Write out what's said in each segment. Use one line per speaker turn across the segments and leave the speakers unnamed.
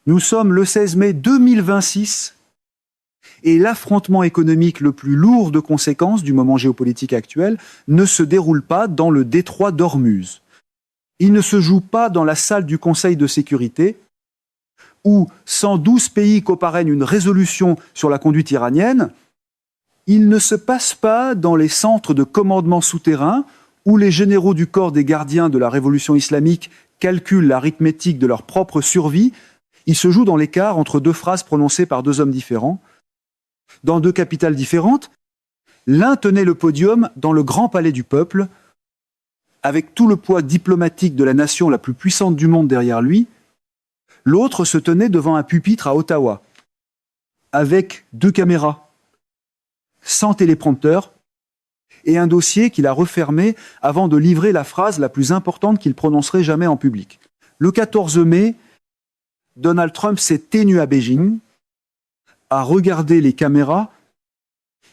Nous sommes le 16 mai 2026 et l'affrontement économique le plus lourd de conséquences du moment géopolitique actuel ne se déroule pas dans le détroit d'Ormuz. Il ne se joue pas dans la salle du Conseil de sécurité où 112 pays coparrainent une résolution sur la conduite iranienne. Il ne se passe pas dans les centres de commandement souterrains où les généraux du corps des gardiens de la révolution islamique calculent l'arithmétique de leur propre survie. Il se joue dans l'écart entre deux phrases prononcées par deux hommes différents, dans deux capitales différentes. L'un tenait le podium dans le grand palais du peuple, avec tout le poids diplomatique de la nation la plus puissante du monde derrière lui. L'autre se tenait devant un pupitre à Ottawa, avec deux caméras, sans téléprompteur, et un dossier qu'il a refermé avant de livrer la phrase la plus importante qu'il prononcerait jamais en public. Le 14 mai, Donald Trump s'est tenu à Beijing, a regardé les caméras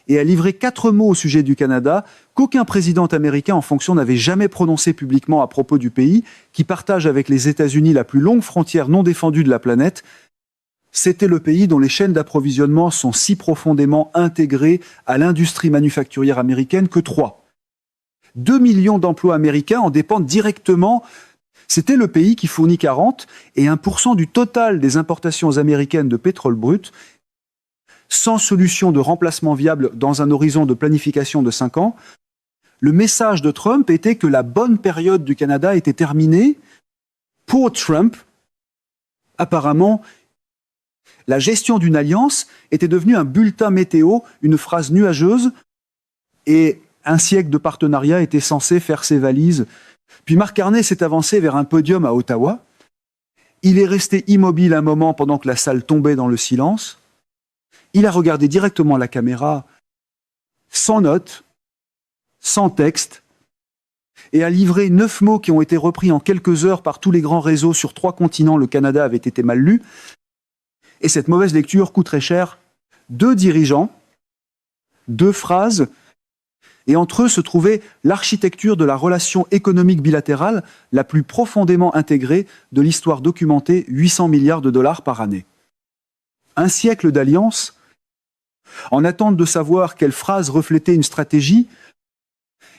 et a livré 4 mots au sujet du Canada qu'aucun président américain en fonction n'avait jamais prononcé publiquement à propos du pays, qui partage avec les États-Unis la plus longue frontière non défendue de la planète. C'était le pays dont les chaînes d'approvisionnement sont si profondément intégrées à l'industrie manufacturière américaine que 2 millions d'emplois américains en dépendent directement. C'était le pays qui fournit 40 et 1% du total des importations américaines de pétrole brut, sans solution de remplacement viable dans un horizon de planification de 5 ans. Le message de Trump était que la bonne période du Canada était terminée. Pour Trump, apparemment, la gestion d'une alliance était devenue un bulletin météo, une phrase nuageuse, et un siècle de partenariat était censé faire ses valises. Puis Mark Carney s'est avancé vers un podium à Ottawa. Il est resté immobile un moment pendant que la salle tombait dans le silence. Il a regardé directement la caméra, sans notes, sans texte, et a livré 9 mots qui ont été repris en quelques heures par tous les grands réseaux sur 3 continents. Le Canada avait été mal lu. Et cette mauvaise lecture coûte très cher. 2 dirigeants, 2 phrases, et entre eux se trouvait l'architecture de la relation économique bilatérale la plus profondément intégrée de l'histoire documentée, 800 milliards de dollars par année. Un siècle d'alliance, en attente de savoir quelle phrase reflétait une stratégie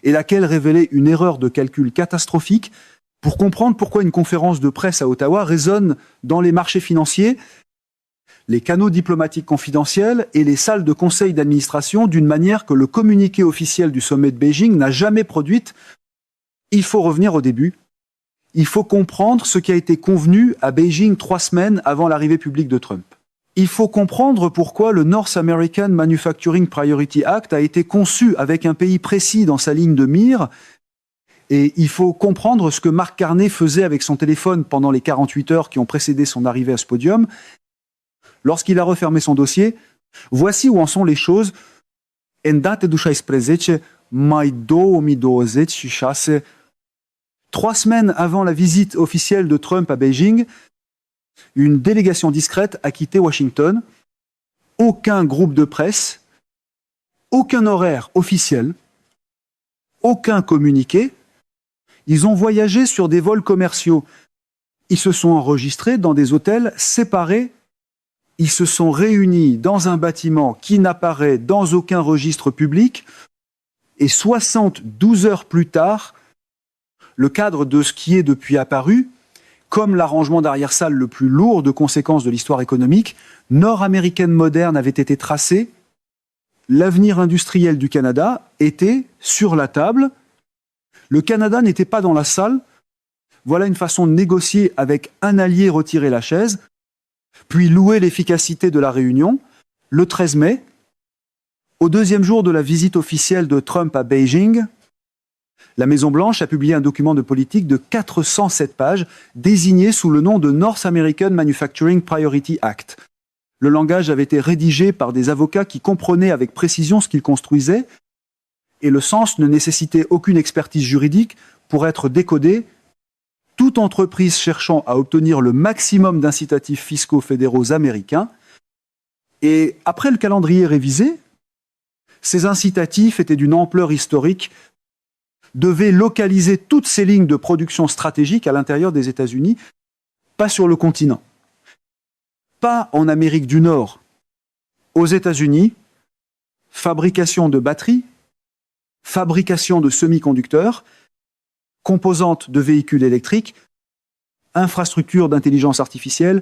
et laquelle révélait une erreur de calcul catastrophique, pour comprendre pourquoi une conférence de presse à Ottawa résonne dans les marchés financiers, les canaux diplomatiques confidentiels et les salles de conseil d'administration d'une manière que le communiqué officiel du sommet de Beijing n'a jamais produite. Il faut revenir au début. Il faut comprendre ce qui a été convenu à Beijing 3 semaines avant l'arrivée publique de Trump. Il faut comprendre pourquoi le North American Manufacturing Priority Act a été conçu avec un pays précis dans sa ligne de mire. Et il faut comprendre ce que Mark Carney faisait avec son téléphone pendant les 48 heures qui ont précédé son arrivée à ce podium. Lorsqu'il a refermé son dossier, voici où en sont les choses. În data de 16 mai 2026, 3 semaines avant la visite officielle de Trump à Beijing, une délégation discrète a quitté Washington. Aucun groupe de presse, aucun horaire officiel, aucun communiqué. Ils ont voyagé sur des vols commerciaux. Ils se sont enregistrés dans des hôtels séparés. Ils se sont réunis dans un bâtiment qui n'apparaît dans aucun registre public. Et 72 heures plus tard, le cadre de ce qui est depuis apparu, comme l'arrangement d'arrière-salle le plus lourd de conséquences de l'histoire économique, nord-américaine moderne avait été tracé. L'avenir industriel du Canada était sur la table. Le Canada n'était pas dans la salle. Voilà une façon de négocier avec un allié retirer la chaise, puis louer l'efficacité de la réunion. Le 13 mai, au 2e jour de la visite officielle de Trump à Beijing, la Maison-Blanche a publié un document de politique de 407 pages, désigné sous le nom de North American Manufacturing Priority Act. Le langage avait été rédigé par des avocats qui comprenaient avec précision ce qu'ils construisaient, et le sens ne nécessitait aucune expertise juridique pour être décodé. Toute entreprise cherchant à obtenir le maximum d'incitatifs fiscaux fédéraux américains. Et après le calendrier révisé, ces incitatifs étaient d'une ampleur historique, devaient localiser toutes ces lignes de production stratégiques à l'intérieur des États-Unis, pas sur le continent. pas en Amérique du Nord. Aux États-Unis, fabrication de batteries, fabrication de semi-conducteurs, composantes de véhicules électriques, infrastructures d'intelligence artificielle,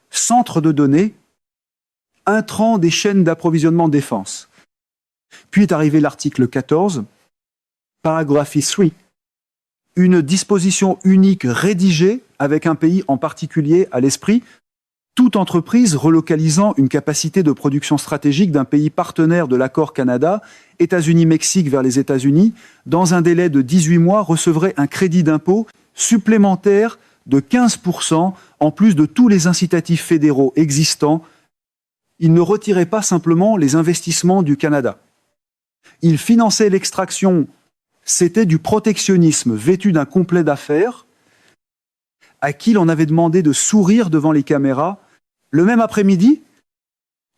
centres de données, intrants des chaînes d'approvisionnement défense. Puis est arrivé l'article 14, paragraphie 3, une disposition unique rédigée avec un pays en particulier à l'esprit, toute entreprise relocalisant une capacité de production stratégique d'un pays partenaire de l'accord Canada, États-Unis-Mexique vers les États-Unis, dans un délai de 18 mois, recevrait un crédit d'impôt supplémentaire de 15% en plus de tous les incitatifs fédéraux existants. Il ne retirait pas simplement les investissements du Canada. Il finançait l'extraction. C'était du protectionnisme vêtu d'un complet d'affaires à qui l'on avait demandé de sourire devant les caméras. Le même après-midi,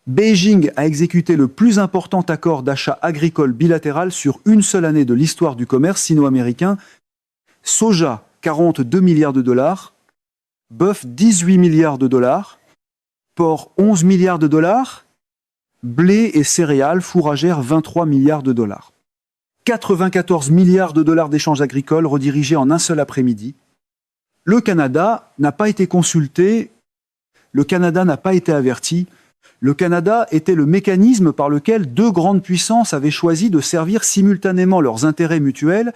Beijing a exécuté le plus important accord d'achat agricole bilatéral sur une seule année de l'histoire du commerce sino-américain. Soja, 42 milliards de dollars. Bœuf, 18 milliards de dollars. Porc, 11 milliards de dollars. Blé et céréales, fourragères, 23 milliards de dollars. 94 milliards de dollars d'échanges agricoles redirigés en un seul après-midi. Le Canada n'a pas été consulté, le Canada n'a pas été averti. Le Canada était le mécanisme par lequel deux grandes puissances avaient choisi de servir simultanément leurs intérêts mutuels.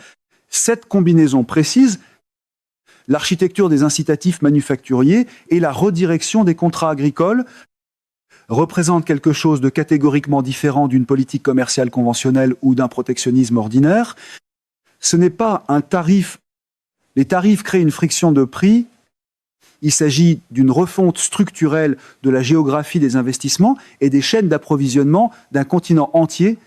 Cette combinaison précise, l'architecture des incitatifs manufacturiers et la redirection des contrats agricoles, représente quelque chose de catégoriquement différent d'une politique commerciale conventionnelle ou d'un protectionnisme ordinaire. Ce n'est pas un tarif. Les tarifs créent une friction de prix. Il s'agit d'une refonte structurelle de la géographie des investissements et des chaînes d'approvisionnement d'un continent entier,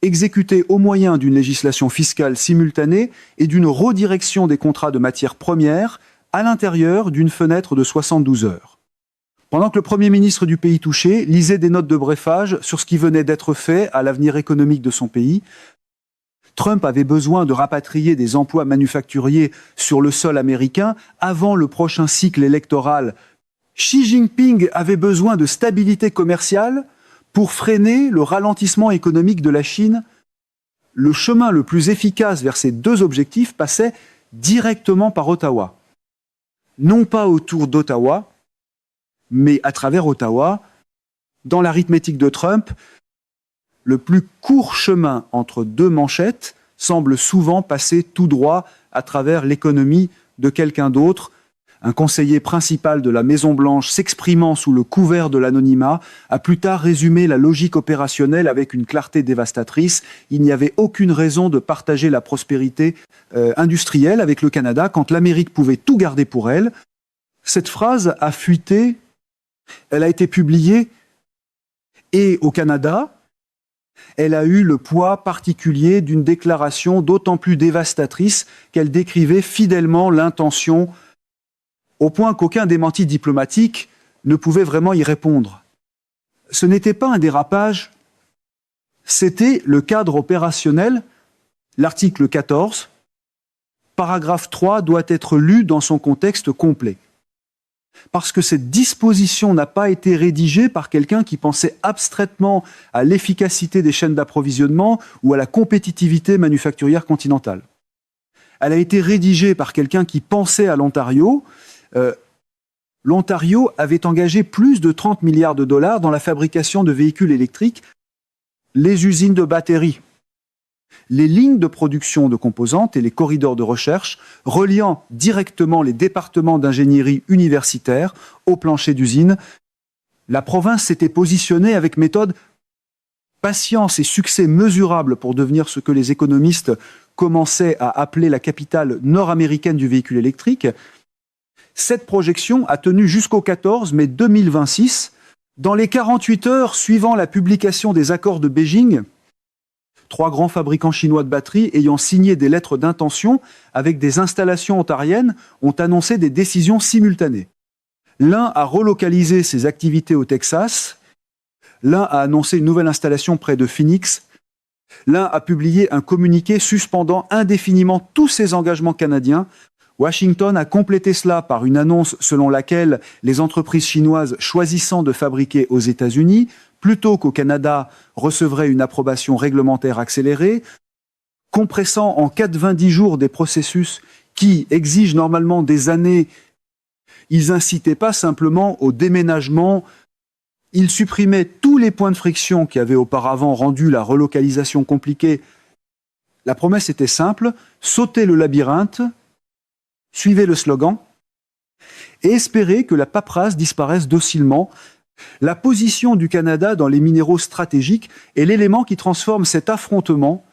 exécutée au moyen d'une législation fiscale simultanée et d'une redirection des contrats de matières premières à l'intérieur d'une fenêtre de 72 heures. Pendant que le Premier ministre du pays touché lisait des notes de brefage sur ce qui venait d'être fait à l'avenir économique de son pays, Trump avait besoin de rapatrier des emplois manufacturiers sur le sol américain avant le prochain cycle électoral. Xi Jinping avait besoin de stabilité commerciale pour freiner le ralentissement économique de la Chine. Le chemin le plus efficace vers ces deux objectifs passait directement par Ottawa. Non pas autour d'Ottawa, mais à travers Ottawa. Dans l'arithmétique de Trump, le plus court chemin entre deux manchettes semble souvent passer tout droit à travers l'économie de quelqu'un d'autre. Un conseiller principal de la Maison-Blanche s'exprimant sous le couvert de l'anonymat a plus tard résumé la logique opérationnelle avec une clarté dévastatrice. Il n'y avait aucune raison de partager la prospérité industrielle avec le Canada quand l'Amérique pouvait tout garder pour elle. Cette phrase a fuité, elle a été publiée et au Canada, elle a eu le poids particulier d'une déclaration d'autant plus dévastatrice qu'elle décrivait fidèlement l'intention, au point qu'aucun démenti diplomatique ne pouvait vraiment y répondre. Ce n'était pas un dérapage, c'était le cadre opérationnel. L'article 14, paragraphe 3, doit être lu dans son contexte complet. Parce que cette disposition n'a pas été rédigée par quelqu'un qui pensait abstraitement à l'efficacité des chaînes d'approvisionnement ou à la compétitivité manufacturière continentale. Elle a été rédigée par quelqu'un qui pensait à l'Ontario. L'Ontario avait engagé plus de 30 milliards de dollars dans la fabrication de véhicules électriques, les usines de batteries, les lignes de production de composantes et les corridors de recherche reliant directement les départements d'ingénierie universitaire au plancher d'usine. La province s'était positionnée avec méthode, patience et succès mesurables pour devenir ce que les économistes commençaient à appeler la capitale nord-américaine du véhicule électrique. Cette projection a tenu jusqu'au 14 mai 2026. Dans les 48 heures suivant la publication des accords de Beijing, 3 grands fabricants chinois de batteries ayant signé des lettres d'intention avec des installations ontariennes ont annoncé des décisions simultanées. L'un a relocalisé ses activités au Texas, l'un a annoncé une nouvelle installation près de Phoenix, l'un a publié un communiqué suspendant indéfiniment tous ses engagements canadiens. Washington a complété cela par une annonce selon laquelle les entreprises chinoises choisissant de fabriquer aux États-Unis, plutôt qu'au Canada, recevraient une approbation réglementaire accélérée, compressant en 90 jours des processus qui exigent normalement des années. Ils n'incitaient pas simplement au déménagement, ils supprimaient tous les points de friction qui avaient auparavant rendu la relocalisation compliquée. La promesse était simple, sautez le labyrinthe, suivez le slogan, et espérez que la paperasse disparaisse docilement. La position du Canada dans les minéraux stratégiques est l'élément qui transforme cet affrontement,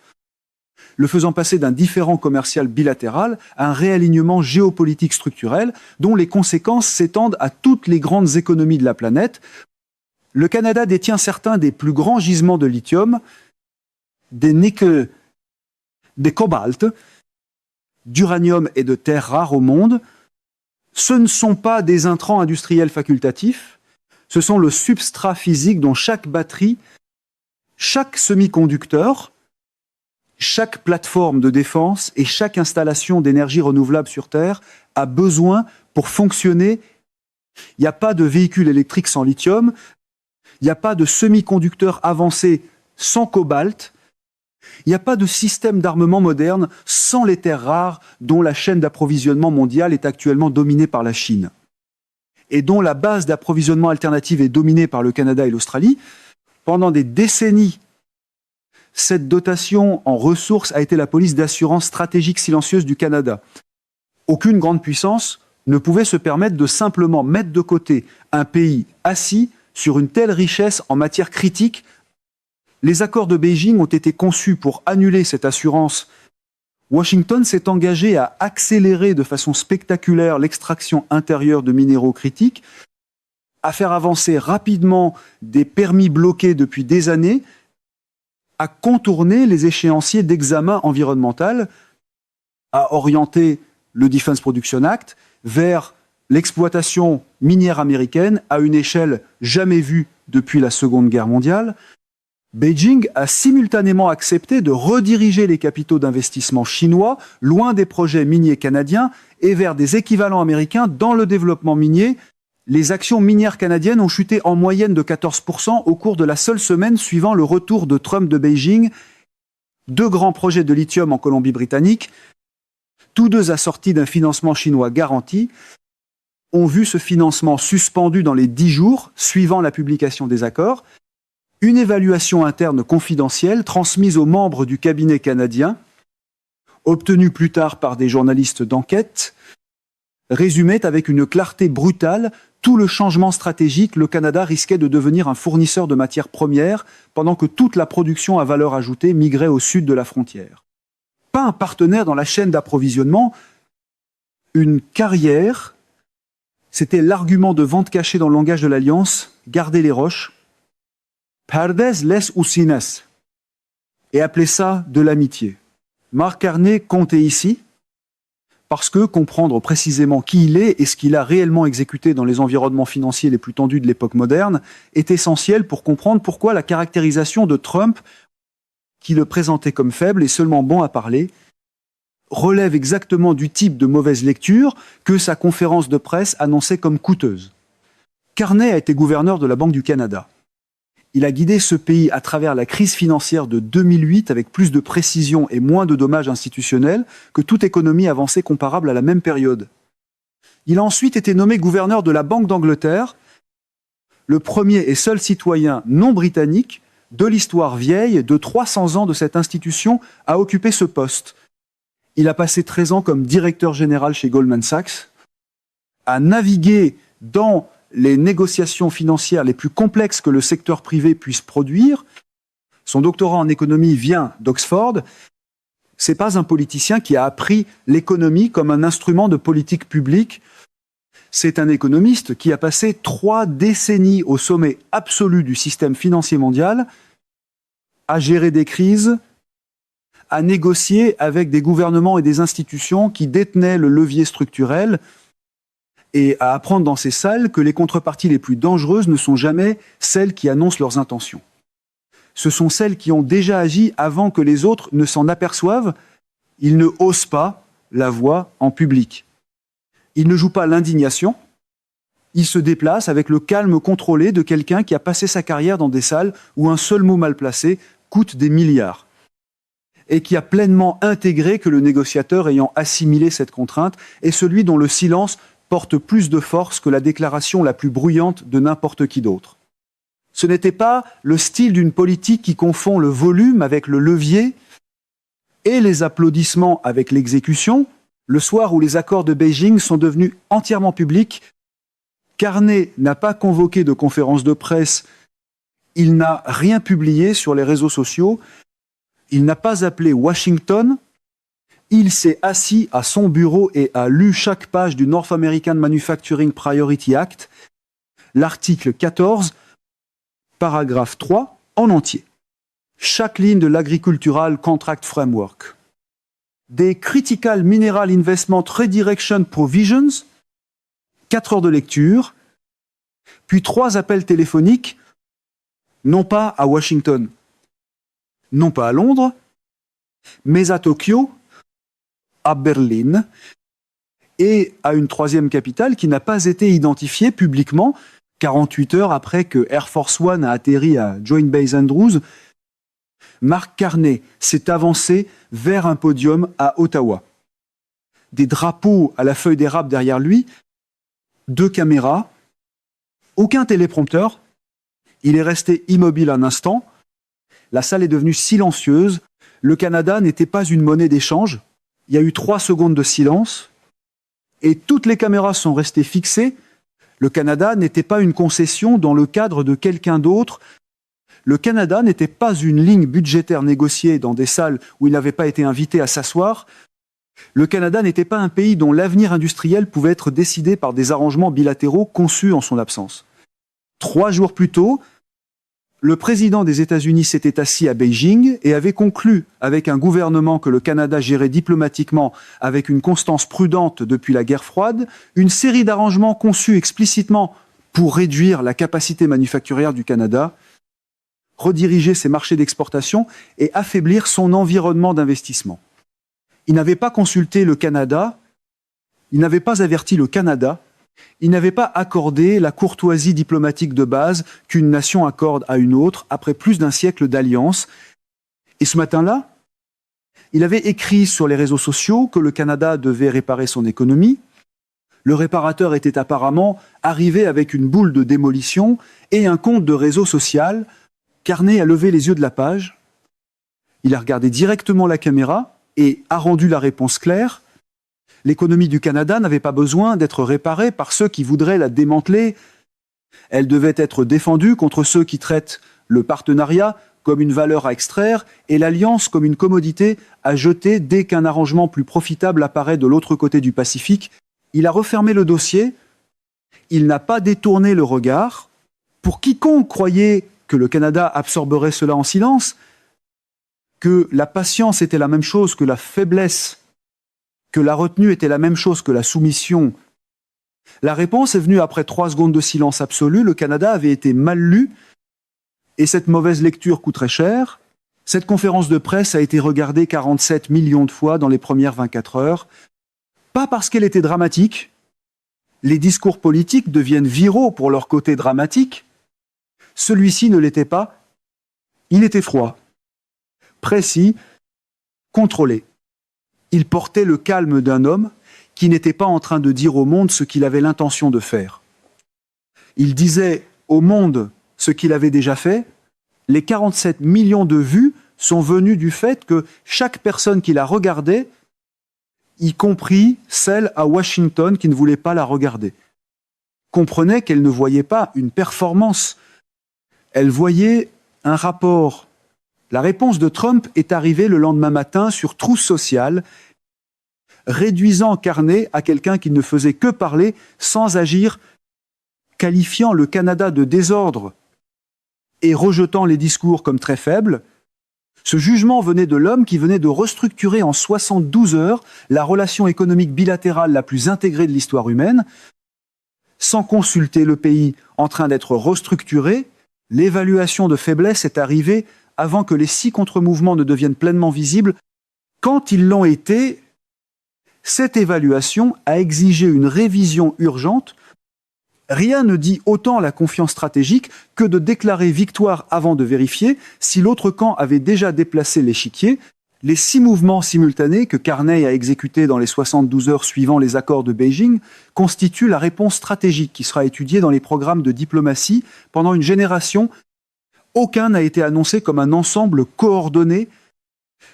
le faisant passer d'un différend commercial bilatéral à un réalignement géopolitique structurel dont les conséquences s'étendent à toutes les grandes économies de la planète. Le Canada détient certains des plus grands gisements de lithium, des nickel, des cobalt, d'uranium et de terres rares au monde. Ce ne sont pas des intrants industriels facultatifs, ce sont le substrat physique dont chaque batterie, chaque semi-conducteur, chaque plateforme de défense et chaque installation d'énergie renouvelable sur Terre a besoin pour fonctionner. Il n'y a pas de véhicule électrique sans lithium, il n'y a pas de semi-conducteur avancé sans cobalt, il n'y a pas de système d'armement moderne sans les terres rares dont la chaîne d'approvisionnement mondiale est actuellement dominée par la Chine et dont la base d'approvisionnement alternative est dominée par le Canada et l'Australie. Pendant des décennies, cette dotation en ressources a été la police d'assurance stratégique silencieuse du Canada. Aucune grande puissance ne pouvait se permettre de simplement mettre de côté un pays assis sur une telle richesse en matière critique. Les accords de Beijing ont été conçus pour annuler cette assurance. Washington s'est engagé à accélérer de façon spectaculaire l'extraction intérieure de minéraux critiques, à faire avancer rapidement des permis bloqués depuis des années, à contourner les échéanciers d'examen environnemental, à orienter le Defense Production Act vers l'exploitation minière américaine à une échelle jamais vue depuis la Seconde Guerre mondiale. Beijing a simultanément accepté de rediriger les capitaux d'investissement chinois loin des projets miniers canadiens et vers des équivalents américains dans le développement minier. Les actions minières canadiennes ont chuté en moyenne de 14% au cours de la seule semaine suivant le retour de Trump de Beijing. 2 grands projets de lithium en Colombie-Britannique, tous deux assortis d'un financement chinois garanti, ont vu ce financement suspendu dans les 10 jours suivant la publication des accords. Une évaluation interne confidentielle transmise aux membres du cabinet canadien, obtenue plus tard par des journalistes d'enquête, résumait avec une clarté brutale tout le changement stratégique. Le Canada risquait de devenir un fournisseur de matières premières pendant que toute la production à valeur ajoutée migrait au sud de la frontière. Pas un partenaire dans la chaîne d'approvisionnement, une carrière. C'était l'argument de vente caché dans le langage de l'Alliance, garder les roches, Perdez les usines, et appeler ça de l'amitié. Marc Carney comptait ici, parce que comprendre précisément qui il est et ce qu'il a réellement exécuté dans les environnements financiers les plus tendus de l'époque moderne est essentiel pour comprendre pourquoi la caractérisation de Trump, qui le présentait comme faible et seulement bon à parler, relève exactement du type de mauvaise lecture que sa conférence de presse annonçait comme coûteuse. Carney a été gouverneur de la Banque du Canada. Il a guidé ce pays à travers la crise financière de 2008 avec plus de précision et moins de dommages institutionnels que toute économie avancée comparable à la même période. Il a ensuite été nommé gouverneur de la Banque d'Angleterre, le premier et seul citoyen non britannique de l'histoire vieille de 300 ans de cette institution à occuper ce poste. Il a passé 13 ans comme directeur général chez Goldman Sachs, a navigué dans les négociations financières les plus complexes que le secteur privé puisse produire. Son doctorat en économie vient d'Oxford. C'est pas un politicien qui a appris l'économie comme un instrument de politique publique. C'est un économiste qui a passé 3 décennies au sommet absolu du système financier mondial, à gérer des crises, à négocier avec des gouvernements et des institutions qui détenaient le levier structurel, et à apprendre dans ces salles que les contreparties les plus dangereuses ne sont jamais celles qui annoncent leurs intentions. Ce sont celles qui ont déjà agi avant que les autres ne s'en aperçoivent. Ils ne osent pas la voix en public. Il ne joue pas l'indignation, il se déplace avec le calme contrôlé de quelqu'un qui a passé sa carrière dans des salles où un seul mot mal placé coûte des milliards. Et qui a pleinement intégré que le négociateur ayant assimilé cette contrainte est celui dont le silence porte plus de force que la déclaration la plus bruyante de n'importe qui d'autre. Ce n'était pas le style d'une politique qui confond le volume avec le levier et les applaudissements avec l'exécution, le soir où les accords de Beijing sont devenus entièrement publics. Carney n'a pas convoqué de conférence de presse, il n'a rien publié sur les réseaux sociaux, il n'a pas appelé Washington, il s'est assis à son bureau et a lu chaque page du North American Manufacturing Priority Act, l'article 14, paragraphe 3, en entier. Chaque ligne de l'Agricultural Contract Framework. Des Critical Mineral Investment Redirection Provisions, 4 heures de lecture, puis 3 appels téléphoniques, non pas à Washington, non pas à Londres, mais à Tokyo, à Berlin, et à une 3e capitale qui n'a pas été identifiée publiquement 48 heures après que Air Force One a atterri à Joint Base Andrews. Mark Carney s'est avancé vers un podium à Ottawa. Des drapeaux à la feuille d'érable derrière lui, 2 caméras, aucun téléprompteur. Il est resté immobile un instant. La salle est devenue silencieuse. Le Canada n'était pas une monnaie d'échange. Il y a eu 3 secondes de silence et toutes les caméras sont restées fixées. Le Canada n'était pas une concession dans le cadre de quelqu'un d'autre. Le Canada n'était pas une ligne budgétaire négociée dans des salles où il n'avait pas été invité à s'asseoir. Le Canada n'était pas un pays dont l'avenir industriel pouvait être décidé par des arrangements bilatéraux conçus en son absence. 3 jours plus tôt, le président des États-Unis s'était assis à Beijing et avait conclu avec un gouvernement que le Canada gérait diplomatiquement avec une constance prudente depuis la guerre froide, une série d'arrangements conçus explicitement pour réduire la capacité manufacturière du Canada, rediriger ses marchés d'exportation et affaiblir son environnement d'investissement. Il n'avait pas consulté le Canada, il n'avait pas averti le Canada, il n'avait pas accordé la courtoisie diplomatique de base qu'une nation accorde à une autre après plus d'un siècle d'alliance. Et ce matin-là, il avait écrit sur les réseaux sociaux que le Canada devait réparer son économie. Le réparateur était apparemment arrivé avec une boule de démolition et un compte de réseau social. Carney a levé les yeux de la page, il a regardé directement la caméra et a rendu la réponse claire. L'économie du Canada n'avait pas besoin d'être réparée par ceux qui voudraient la démanteler. Elle devait être défendue contre ceux qui traitent le partenariat comme une valeur à extraire et l'alliance comme une commodité à jeter dès qu'un arrangement plus profitable apparaît de l'autre côté du Pacifique. Il a refermé le dossier, il n'a pas détourné le regard. Pour quiconque croyait que le Canada absorberait cela en silence, que la patience était la même chose que la faiblesse, que la retenue était la même chose que la soumission. La réponse est venue après 3 secondes de silence absolu. Le Canada avait été mal lu et cette mauvaise lecture coûterait cher. Cette conférence de presse a été regardée 47 millions de fois dans les premières 24 heures. Pas parce qu'elle était dramatique. Les discours politiques deviennent viraux pour leur côté dramatique. Celui-ci ne l'était pas. Il était froid, précis, contrôlé. Il portait le calme d'un homme qui n'était pas en train de dire au monde ce qu'il avait l'intention de faire. Il disait au monde ce qu'il avait déjà fait. Les 47 millions de vues sont venues du fait que chaque personne qui la regardait, y compris celle à Washington qui ne voulait pas la regarder, comprenait qu'elle ne voyait pas une performance. Elle voyait un rapport. La réponse de Trump est arrivée le lendemain matin sur Truth Social, réduisant Carney à quelqu'un qui ne faisait que parler sans agir, qualifiant le Canada de désordre et rejetant les discours comme très faibles. Ce jugement venait de l'homme qui venait de restructurer en 72 heures la relation économique bilatérale la plus intégrée de l'histoire humaine, sans consulter le pays en train d'être restructuré. L'évaluation de faiblesse est arrivée avant que les 6 contre-mouvements ne deviennent pleinement visibles. Quand ils l'ont été, Cette évaluation a exigé une révision urgente. Rien ne dit autant la confiance stratégique que de déclarer victoire avant de vérifier si l'autre camp avait déjà déplacé l'échiquier. Les 6 mouvements simultanés que Carney a exécutés dans les 72 heures suivant les accords de Beijing constituent la réponse stratégique qui sera étudiée dans les programmes de diplomatie pendant une génération. Aucun n'a été annoncé comme un ensemble coordonné.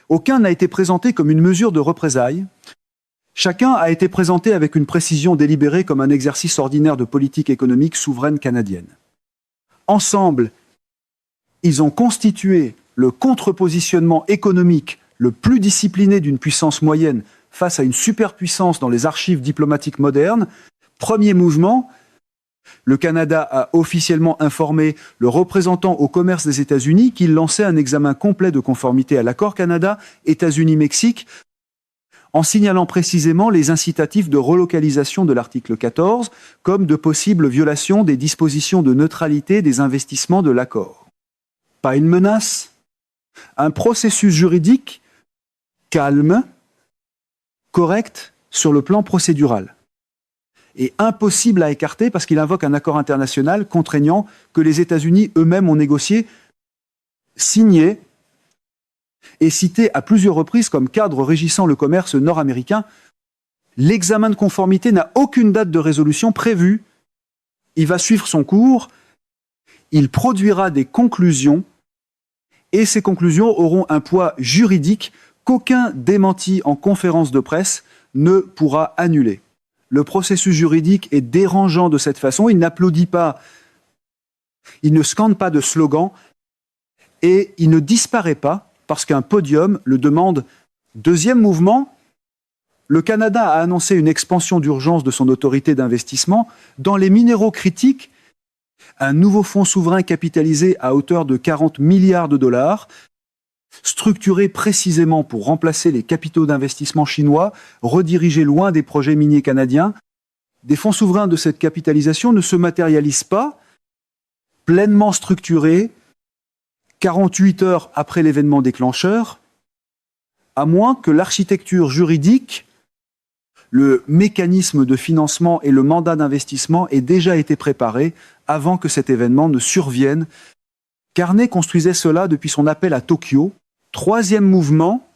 Aucun n'a été présenté comme une mesure de représailles. Chacun a été présenté avec une précision délibérée comme un exercice ordinaire de politique économique souveraine canadienne. Ensemble, ils ont constitué le contre-positionnement économique le plus discipliné d'une puissance moyenne face à une superpuissance dans les archives diplomatiques modernes. Premier mouvement, le Canada a officiellement informé le représentant au commerce des États-Unis qu'il lançait un examen complet de conformité à l'accord Canada, États-Unis-Mexique, en signalant précisément les incitatifs de relocalisation de l'article 14 comme de possibles violations des dispositions de neutralité des investissements de l'accord. Pas une menace, un processus juridique calme, correct sur le plan procédural, et impossible à écarter parce qu'il invoque un accord international contraignant que les États-Unis eux-mêmes ont négocié, signé et cité à plusieurs reprises comme cadre régissant le commerce nord-américain. L'examen de conformité n'a aucune date de résolution prévue. Il va suivre son cours, il produira des conclusions, et ces conclusions auront un poids juridique qu'aucun démenti en conférence de presse ne pourra annuler. Le processus juridique est dérangeant de cette façon, il n'applaudit pas, il ne scande pas de slogan, et il ne disparaît pas parce qu'un podium le demande. Deuxième mouvement, le Canada a annoncé une expansion d'urgence de son autorité d'investissement dans les minéraux critiques, un nouveau fonds souverain capitalisé à hauteur de 40 milliards de dollars, structuré précisément pour remplacer les capitaux d'investissement chinois, redirigés loin des projets miniers canadiens. Des fonds souverains de cette capitalisation ne se matérialisent pas, pleinement structurés, 48 heures après l'événement déclencheur, à moins que l'architecture juridique, le mécanisme de financement et le mandat d'investissement aient déjà été préparés avant que cet événement ne survienne. Carney construisait cela depuis son appel à Tokyo. Troisième mouvement,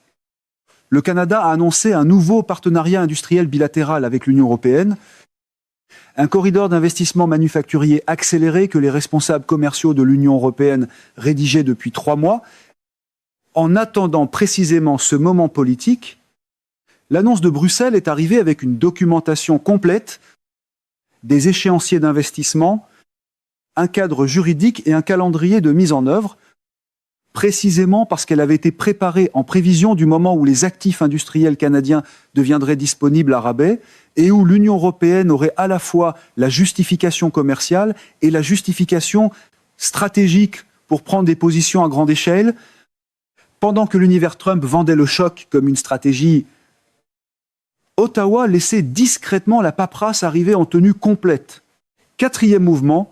le Canada a annoncé un nouveau partenariat industriel bilatéral avec l'Union européenne, un corridor d'investissement manufacturier accéléré que les responsables commerciaux de l'Union européenne rédigeaient depuis 3 mois. En attendant précisément ce moment politique, l'annonce de Bruxelles est arrivée avec une documentation complète, des échéanciers d'investissement, un cadre juridique et un calendrier de mise en œuvre, précisément parce qu'elle avait été préparée en prévision du moment où les actifs industriels canadiens deviendraient disponibles à rabais et où l'Union européenne aurait à la fois la justification commerciale et la justification stratégique pour prendre des positions à grande échelle. Pendant que l'univers Trump vendait le choc comme une stratégie, Ottawa laissait discrètement la paperasse arriver en tenue complète. Quatrième mouvement,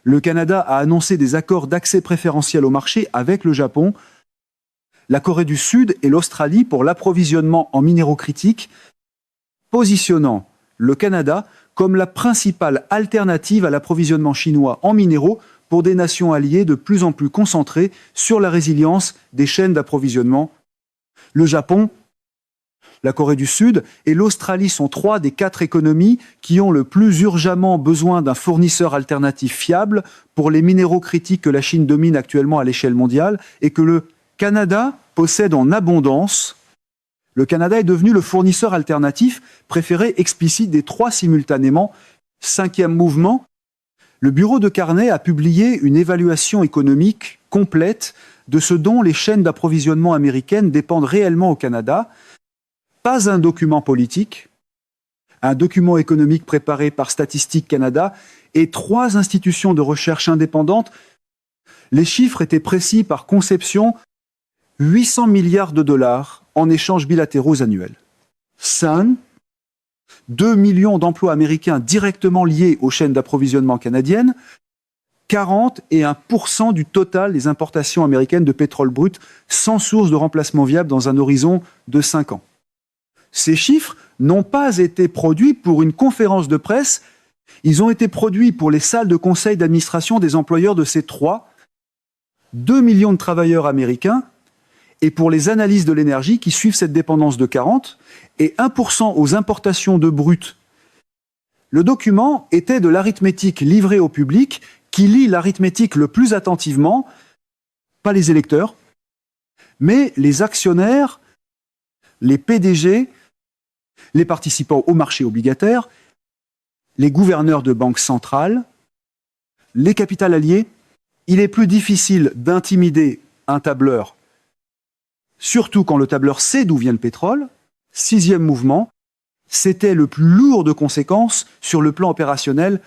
le Canada a annoncé des accords d'accès préférentiel au marché avec le Japon, la Corée du Sud et l'Australie pour l'approvisionnement en minéraux critiques, positionnant le Canada comme la principale alternative à l'approvisionnement chinois en minéraux pour des nations alliées de plus en plus concentrées sur la résilience des chaînes d'approvisionnement. Le Japon, la Corée du Sud et l'Australie sont 3 des 4 économies qui ont le plus urgemment besoin d'un fournisseur alternatif fiable pour les minéraux critiques que la Chine domine actuellement à l'échelle mondiale et que le Canada possède en abondance. Le Canada est devenu le fournisseur alternatif préféré explicite des 3 simultanément. 5e mouvement, le bureau de Carney a publié une évaluation économique complète de ce dont les chaînes d'approvisionnement américaines dépendent réellement au Canada. Pas un document politique, un document économique préparé par Statistique Canada et 3 institutions de recherche indépendantes. Les chiffres étaient précis par conception, 800 milliards de dollars en échanges bilatéraux annuels. Sun, 2 millions d'emplois américains directement liés aux chaînes d'approvisionnement canadiennes, 41% du total des importations américaines de pétrole brut sans source de remplacement viable dans un horizon de 5 ans. Ces chiffres n'ont pas été produits pour une conférence de presse, ils ont été produits pour les salles de conseil d'administration des employeurs de ces 2 millions de travailleurs américains, et pour les analyses de l'énergie qui suivent cette dépendance de 40, et 1% aux importations de brut. Le document était de l'arithmétique livrée au public, qui lit l'arithmétique le plus attentivement, pas les électeurs, mais les actionnaires, les PDG, les participants au marché obligataire, les gouverneurs de banques centrales, les capitales alliés. Il est plus difficile d'intimider un tableur, surtout quand le tableur sait d'où vient le pétrole. 6e mouvement, c'était le plus lourd de conséquences sur le plan opérationnel,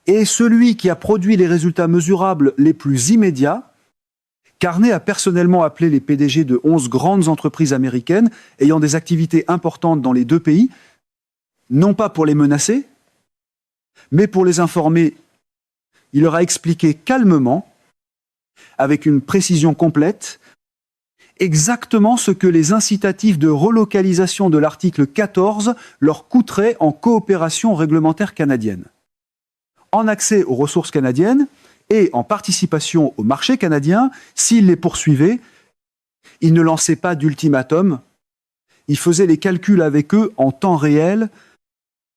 et celui qui a produit les résultats mesurables les plus immédiats. Carney a personnellement appelé les PDG de 11 grandes entreprises américaines ayant des activités importantes dans les 2 pays, non pas pour les menacer, mais pour les informer. Il leur a expliqué calmement, avec une précision complète, exactement ce que les incitatifs de relocalisation de l'article 14 leur coûteraient en coopération réglementaire canadienne. En accès aux ressources canadiennes et en participation au marché canadien, s'ils les poursuivaient, ils ne lançaient pas d'ultimatum, ils faisaient les calculs avec eux en temps réel,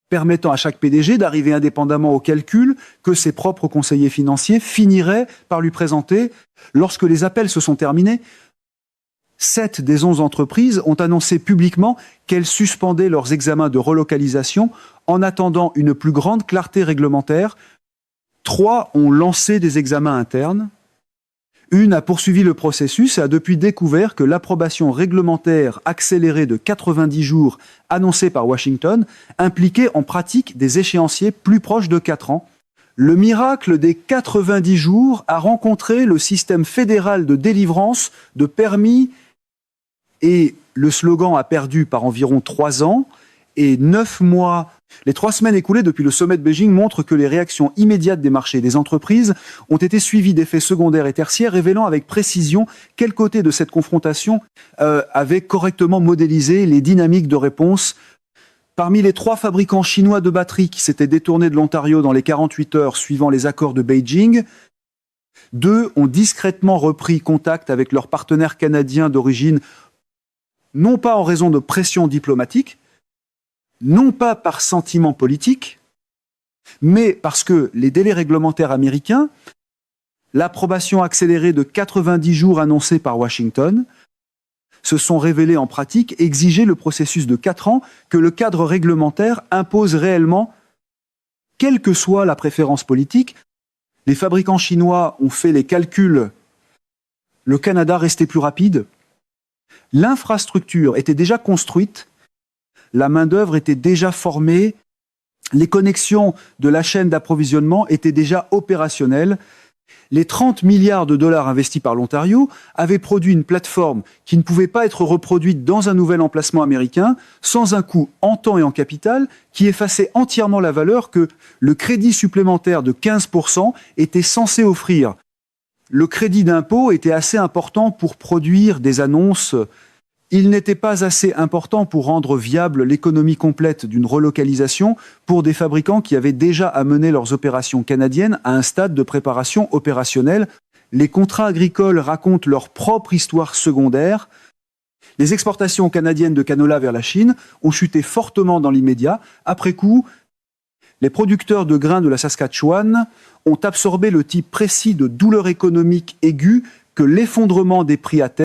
permettant à chaque PDG d'arriver indépendamment au calcul que ses propres conseillers financiers finiraient par lui présenter lorsque les appels se sont terminés. 7 des 11 entreprises ont annoncé publiquement qu'elles suspendaient leurs examens de relocalisation en attendant une plus grande clarté réglementaire. 3 ont lancé des examens internes. Une a poursuivi le processus et a depuis découvert que l'approbation réglementaire accélérée de 90 jours annoncée par Washington impliquait en pratique des échéanciers plus proches de 4 ans. Le miracle des 90 jours a rencontré le système fédéral de délivrance de permis et le slogan a perdu par environ 3 ans et 9 mois. Les 3 semaines écoulées depuis le sommet de Beijing montrent que les réactions immédiates des marchés et des entreprises ont été suivies d'effets secondaires et tertiaires, révélant avec précision quel côté de cette confrontation avait correctement modélisé les dynamiques de réponse. Parmi les 3 fabricants chinois de batteries qui s'étaient détournés de l'Ontario dans les 48 heures suivant les accords de Beijing, 2 ont discrètement repris contact avec leurs partenaires canadiens d'origine, non pas en raison de pression diplomatique, non pas par sentiment politique, mais parce que les délais réglementaires américains, l'approbation accélérée de 90 jours annoncée par Washington, se sont révélés en pratique exiger le processus de 4 ans que le cadre réglementaire impose réellement, quelle que soit la préférence politique. Les fabricants chinois ont fait les calculs. Le Canada restait plus rapide. L'infrastructure était déjà construite. La main-d'œuvre était déjà formée, les connexions de la chaîne d'approvisionnement étaient déjà opérationnelles. Les 30 milliards de dollars investis par l'Ontario avaient produit une plateforme qui ne pouvait pas être reproduite dans un nouvel emplacement américain sans un coût en temps et en capital qui effaçait entièrement la valeur que le crédit supplémentaire de 15% était censé offrir. Le crédit d'impôt était assez important pour produire des annonces. Il n'était pas assez important pour rendre viable l'économie complète d'une relocalisation pour des fabricants qui avaient déjà amené leurs opérations canadiennes à un stade de préparation opérationnelle. Les contrats agricoles racontent leur propre histoire secondaire. Les exportations canadiennes de canola vers la Chine ont chuté fortement dans l'immédiat. Après coup, les producteurs de grains de la Saskatchewan ont absorbé le type précis de douleur économique aiguë que l'effondrement des prix à terre